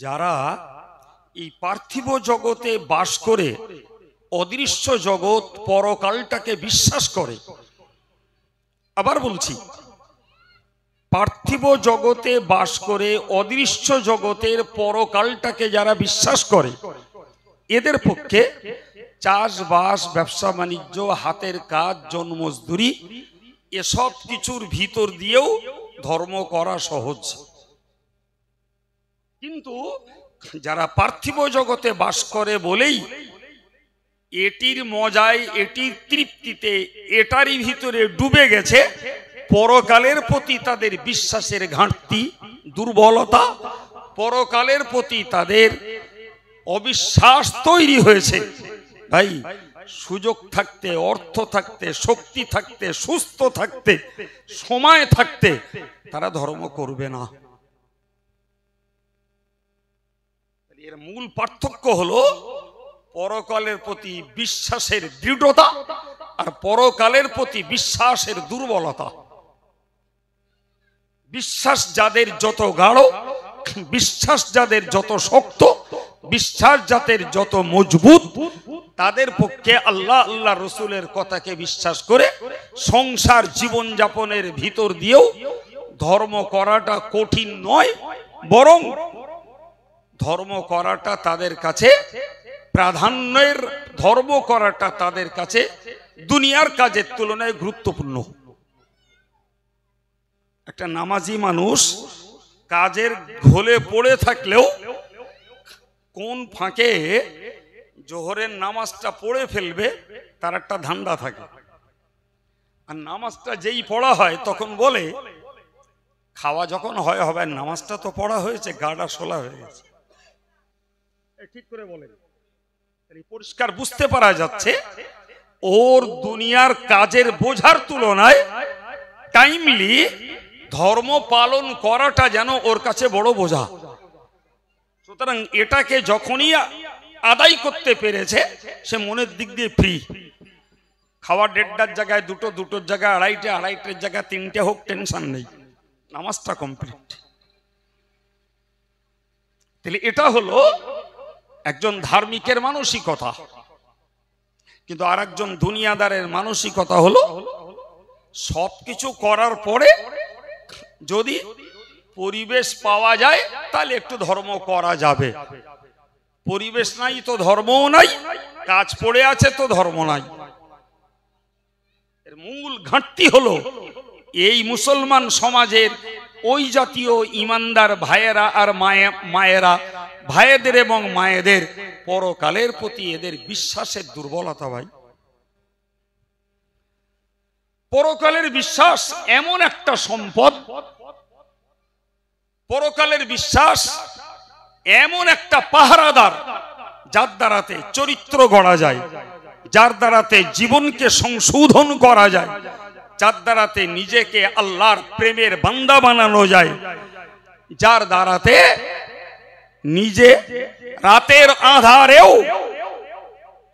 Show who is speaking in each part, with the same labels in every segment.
Speaker 1: যারা এই পার্থিব জগতে বাস করে অদৃশ্য জগৎ পরকালটাকে বিশ্বাস করে, আবার বলছি, পার্থিব জগতে বাস করে অদৃশ্য জগতের পরকালটাকে যারা বিশ্বাস করে, এদের পক্ষে চাষবাস, ব্যবসা বাণিজ্য, হাতের কাজ, জন্মজদুরি এসব কিছুর ভিতর দিয়েও ধর্ম করা সহজ। কিন্তু যারা পার্থিব জগতে বাস করে বলেই এটির মজায়, এটির তৃপ্তিতে, এটারই ভিতরে ডুবে গেছে, পরকালের প্রতি তাদের বিশ্বাসের ঘাটতি, দুর্বলতা, পরকালের প্রতি তাদের অবিশ্বাস তৈরি হয়েছে। ভাই, সুযোগ থাকতে, অর্থ থাকতে, শক্তি থাকতে, সুস্থ থাকতে, সময় থাকতে তারা ধর্ম করবে না। এর মূল পার্থক্য হলো পরকালের প্রতি বিশ্বাসের দৃঢ়তা আর পরকালের প্রতি বিশ্বাসের দুর্বলতা। বিশ্বাস যাদের যত গাঢ়, বিশ্বাস যাদের যত শক্ত, বিশ্বাস যাদের যত মজবুত, তাদের পক্ষে আল্লাহ আল্লাহ রসুলের কথাকে বিশ্বাস করে সংসার জীবন যাপনের ভিতর দিয়েও ধর্ম করাটা কঠিন নয়, বরং ধর্ম করাটা তাদের কাছে প্রাধান্যের, ধর্ম করাটা তাদের কাছে দুনিয়ার কাজের তুলনায় গুরুত্বপূর্ণ। একটা নামাজি মানুষ কাজের ঘোলে পড়ে থাকলেও কোন ফাঁকে জোহরের নামাজটা পড়ে ফেলবে তার একটা ধান্দা থাকে। আর নামাজটা যেই পড়া হয় তখন বলে, খাওয়া যখন হয় হবে, নামাজটা তো পড়া হয়েছে, গাটা শোলা হয়ে গেছে। ঠিক করে বলেন, পরিষ্কার বুঝতে পারা যাচ্ছে ওর দুনিয়ার কাজের বোঝার তুলনায় টাইমলি ধর্ম পালন করাটা যেন ওর কাছে বড় বোঝা। সুতরাং এটাকে যখনই আদায় করতে পেরেছে, সে মনের দিক দিয়ে ফ্রি। খাওয়া 1:30টার জায়গায় 2টো, 2টোর জায়গায় 2:30, 2:30টার জায়গায় 3টে হোক, টেনশন নেই, নামাজটা কমপ্লিট। তাহলে এটা হলো একজন ধার্মিকের মানসিকতা। কিন্তু আর একজন দুনিয়াদারের মানসিকতা হলো সবকিছু করার পরে যদি পরিবেশ পাওয়া যায় তাহলে একটু ধর্ম করা যাবে, পরিবেশ নাই তো ধর্মও নাই, কাজ পড়ে আছে তো ধর্ম নাই। এর মূল ঘাটতি হলো এই মুসলমান সমাজের ওই জাতীয় ইমানদার ভাইয়েরা আর মায়েরা, ভাইদের এবং মায়েদের পরকালের প্রতি এদের বিশ্বাসের দুর্বলতা। ভাই, পরকালের বিশ্বাস এমন একটা সম্পদ, পরকালের বিশ্বাস এমন একটা পাহারাদার, যার দ্বারাতে চরিত্র গড়া যায়, যার দ্বারাতে জীবনকে সংশোধন করা যায়, যার দ্বারাতে নিজেকে আল্লাহর প্রেমের বান্দা বানানো যায়, যার দ্বারাতে নিজে রাতের আঁধারেও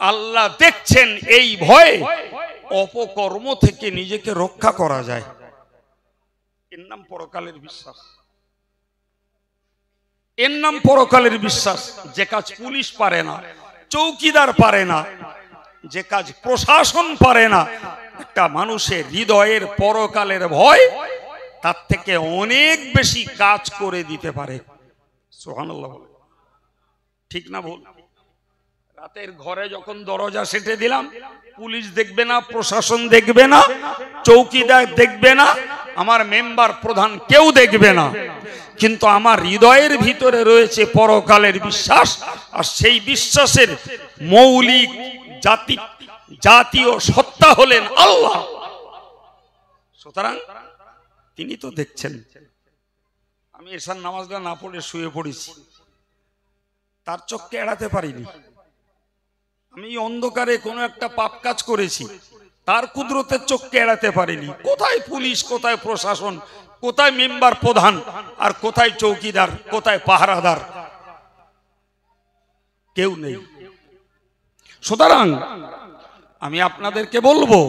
Speaker 1: আল্লাহ দেখছেন এই ভয়ে অপকর্ম থেকে নিজেকে রক্ষা করা যায়। এর নাম পরকালের বিশ্বাস, এর নাম পরকালের বিশ্বাস। যে কাজ পুলিশ পারে না, চৌকিদার পারে না, যে কাজ প্রশাসন পারে না, একটা মানুষের হৃদয়ের পরকালের ভয় তার থেকে অনেক বেশি কাজ করে দিতে পারে। সুবহানাল্লাহ, ঠিক না ভুল? রাতের ঘরে যখন দরজা সেটে দিলাম, পুলিশ দেখবে না, প্রশাসন দেখবে না, চৌকিদার দেখবে না, আমার মেম্বার প্রধান কেউ দেখবে না, কিন্তু আমার হৃদয়ের ভিতরে রয়েছে পরকালের বিশ্বাস। আর সেই বিশ্বাসের মৌলিক জাতীয় সত্তা হলেন আল্লাহ। সুতরাং তিনি তো দেখছেন। আমি এশার নামাজটা না পড়ে শুয়ে পড়েছি, তার চোখকে এড়াতে পারিনি। আমি অন্ধকারে কোনো একটা পাপ কাজ করেছি, তার কুদরতের চোখকে এড়াতে পারিনি। কোথায় পুলিশ, কোথায় প্রশাসন, কোথায় মেম্বার প্রধান, আর কোথায় চৌকিদার, কোথায় পাহারাদার? কেউ নেই। সুতরাং আমি আপনাদেরকে বলবো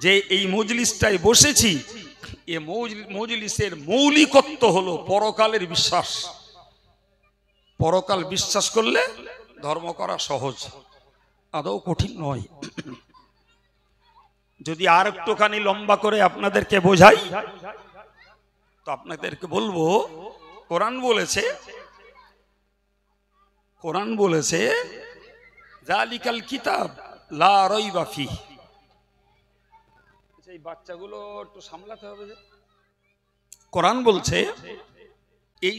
Speaker 1: যে এই মজলিসটায় বসেছি, এই মজলিসের মৌলিকত্ব হলো পরকালের বিশ্বাস। পরকাল বিশ্বাস করলে ধর্ম করা সহজ, আদৌ কঠিন নয়। যদি আর একটুখানি লম্বা করে আপনাদেরকে বোঝাই তো আপনাদেরকে বলবো, কোরআন বলেছে জালিকাল কিতাব লা রাইবা ফিহি। এই বাচ্চাগুলো একটু সামলাতে হবে। যে কোরআন বলছে এই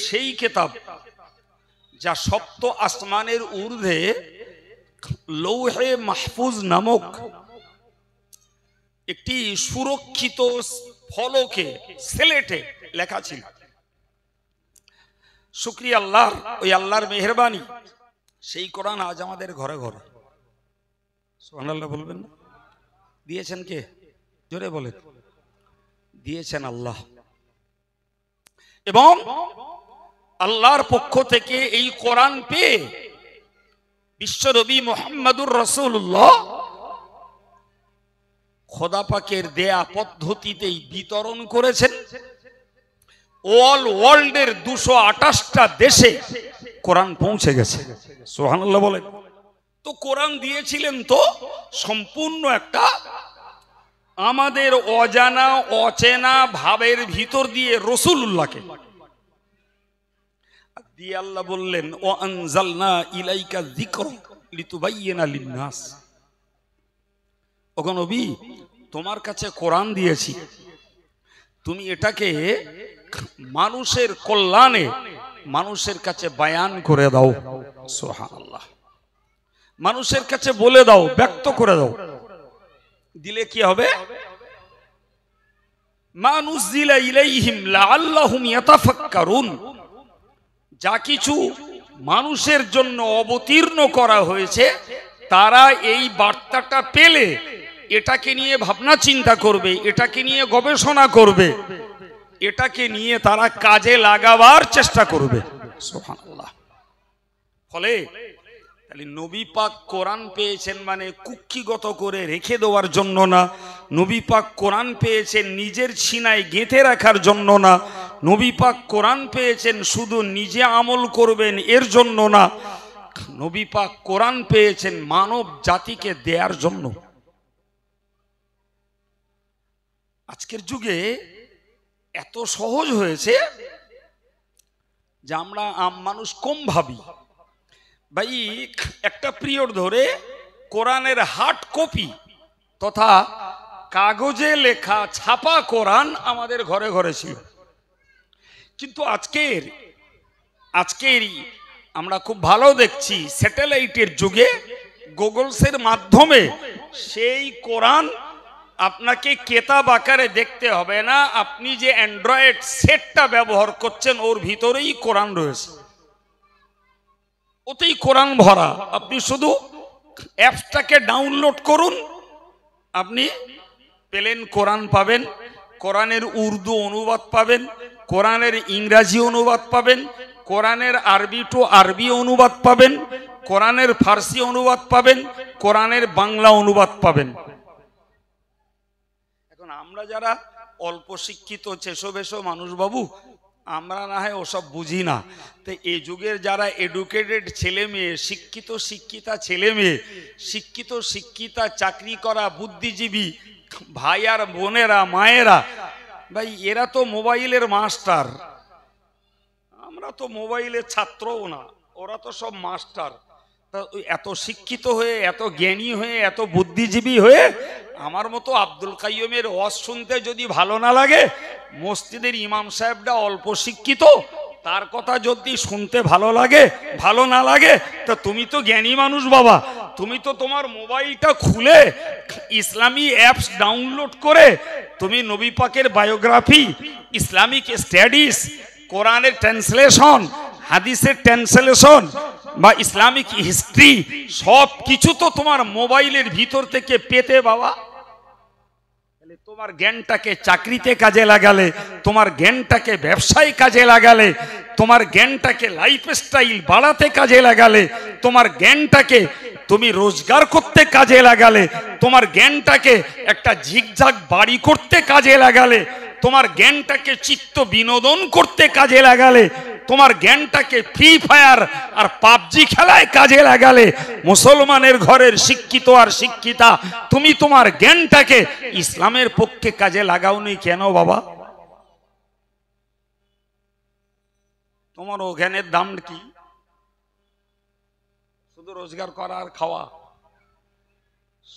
Speaker 1: সেই কিতাব যা সপ্ত আসমানের ঊর্ধ্বে লৌহে মাহফুজ নামক একটি সুরক্ষিত ফলকে স্লেটে লেখা ছিল। শুকরিয়া আল্লাহর, ওই আল্লাহর মেহেরবানি, সেই কোরআন আজ আমাদের ঘরে ঘরে। সুবহানাল্লাহ বলবেন না? দিয়েছেন কে? জোরে বলেন। দিয়েছেন আল্লাহ। এবং আল্লাহর পক্ষ থেকে এই কোরআন পেয়ে বিশ্বনবী মুহাম্মদুর রাসূলুল্লাহ খোদা পাকের দেয়া পদ্ধতিতেই বিতরণ করেছেন। অল ওয়ার্ল্ডের 228টা দেশে কোরআন পৌঁছে গেছে। সুবহানাল্লাহ বলেন। তো কোরআন দিয়েছিলেন তো সম্পূর্ণ একটা আমাদের অজানা অচেনা ভাবের ভিতর দিয়ে রাসূলুল্লাহকে দিয়ে আল্লাহ বললেন ও আনজালনা ইলাইকা যিকরা লিতুবাইয়িনা লিন-নাস। ওগো নবী, তোমার কাছে কোরআন দিয়েছি, তুমি এটাকে মানুষের কল্যাণে মানুষের কাছে বায়ান করে দাও। সুবহানাল্লাহ। মানুষের কাছে বলে দাও, ব্যক্ত করে দাও। দিলে কি হবে? মা নুযিলা ইলাইহিম লাআল্লাহুম ইয়াতাফাক্কারুন। যা কিছু মানুষের জন্য অবতীর্ণ করা হয়েছে তারা এই বার্তাটা পেলে এটাকে নিয়ে ভাবনা চিন্তা করবে, এটাকে নিয়ে গবেষণা করবে, এটাকে নিয়ে তারা কাজে লাগাবার চেষ্টা করবে। সুবহানাল্লাহ। ফলে তাহলে নবী পাক কোরআন পেয়েছেন মানে কুক্ষিগত করে রেখে দেওয়ার জন্য না, নবী পাক কোরআন পেয়েছেন নিজের সিনায় গেঁথে রাখার জন্য না, নবী পাক কোরআন পেয়েছেন শুধু নিজে আমল করবেন এর জন্য না, নবী পাক কোরআন পেয়েছেন মানব জাতিকে দেওয়ার জন্য। আজকের যুগে এত সহজ হয়েছে যে আমরা আম মানুষ কম ভাবি। ভাই, একটা পিরিয়ড ধরে কোরআনের হার্ড কপি তথা কাগজে লেখা ছাপা কোরআন আমাদের ঘরে ঘরে ছিল। কিন্তু আজকের আমরা খুব ভালো দেখছি স্যাটেলাইটের যুগে গুগলসের মাধ্যমে সেই কোরআন আপনাকে কেতাব আকারে দেখতে হবে না। আপনি যে অ্যান্ড্রয়েড সেটটা ব্যবহার করছেন ওর ভিতরেই কোরআন রয়েছে, ওতেই কোরআন ভরা। আপনি শুধু অ্যাপসটাকে ডাউনলোড করুন, আপনি প্লেন কোরআন পাবেন, কোরআনের উর্দু অনুবাদ পাবেন, কোরআনের ইংরাজি অনুবাদ পাবেন, কোরআনের আরবি টু আরবি অনুবাদ পাবেন, কোরআনের ফার্সি অনুবাদ পাবেন, কোরআনের বাংলা অনুবাদ পাবেন। এখন আমরা যারা অল্প শিক্ষিত ছেসো মানুষ বাবু, আমরা না হয় ওসব বুঝি না। তো এই যুগের যারা এডুকেটেড ছেলে মেয়ে, শিক্ষিতা ছেলে মেয়ে, শিক্ষিতা চাকরি করা বুদ্ধিজীবী ভাই আর বোনেরা, মায়েরা, ভাই এরা তো মোবাইলের মাস্টার, আমরা তো মোবাইলের ছাত্রও না, ওরা তো সব মাস্টার। এত শিক্ষিত হয়ে, এত জ্ঞানী হয়ে, এত বুদ্ধিজীবী হয়ে আমার মতো আব্দুল কাইয়ুমের ওয়াজ শুনতে যদি ভালো না লাগে, মসজিদের ইমাম সাহেবটা অল্প শিক্ষিত, তার কথা যদি শুনতে ভালো না লাগে, তো তুমি তো জ্ঞানী মানুষ বাবা, তুমি তো তোমার মোবাইলটা খুলে ইসলামী অ্যাপস ডাউনলোড করে তুমি নবী পাকের বায়োগ্রাফি, ইসলামিক স্টাডিজ, কোরআনের ট্রান্সলেশন, হাদিসের ট্রান্সলেশন বা ইসলামিক হিস্ট্রি সব কিছু তো তোমার মোবাইলের ভিতর থেকে পেতে বাবা। তোমার জ্ঞানটাকে চাকরিতে কাজে লাগালে, তোমার জ্ঞানটাকে ব্যবসায় কাজে লাগালে, তোমার জ্ঞানটাকে লাইফস্টাইল বাড়াতে কাজে লাগালে, তোমার জ্ঞানটাকে তুমি রোজগার করতে কাজে লাগালে, তোমার জ্ঞানটাকে একটা ঝিকঝাক বাড়ি করতে কাজে লাগালে, তোমার জ্ঞানটাকে চিত্ত বিনোদন করতে কাজে লাগালে, তোমার জ্ঞানটাকে ফ্রি ফায়ার আর পাবজি খেলায় কাজে লাগালে মুসলমানের ঘরের শিক্ষিত আর শিক্ষিতা, তুমি তোমার জ্ঞানটাকে ইসলামের পক্ষে কাজে লাগাওনি কেন বাবা? তোমার ও জ্ঞানের দাম কি? শুধু রোজগার করা আর খাওয়া,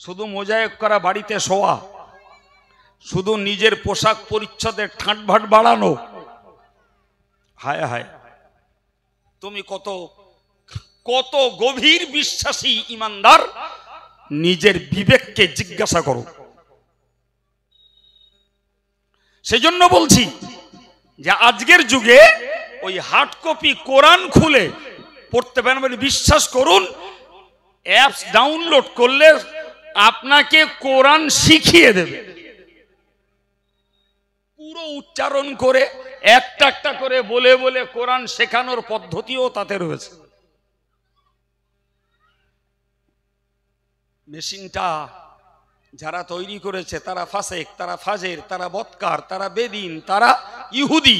Speaker 1: শুধু মোজায়েক করা, বাড়িতে শোয়া, শুধু নিজের পোশাক পরিচ্ছদের ঠাঁটভাট বাড়ানো। হায় হায়, তুমি কত কত গভীর বিশ্বাসী ইমানদার, নিজের বিবেককে জিজ্ঞাসা করো। সেজন্য বলছি যে আজকের যুগে ওই হার্ড কপি কোরআন খুলে পড়তে পারেন বলে বিশ্বাস করুন, অ্যাপস ডাউনলোড করলে আপনাকে কোরআন শিখিয়ে দেবে, পুরো উচ্চারণ করে একটা একটা করে বলে বলে কোরআন শেখানোর পদ্ধতিও তাতে রয়েছে। মেশিনটা যারা তৈরি করেছে তারা ফাসেক, তারা ফাজের, তারা বদকার, তারা বেদিন, তারা ইহুদি।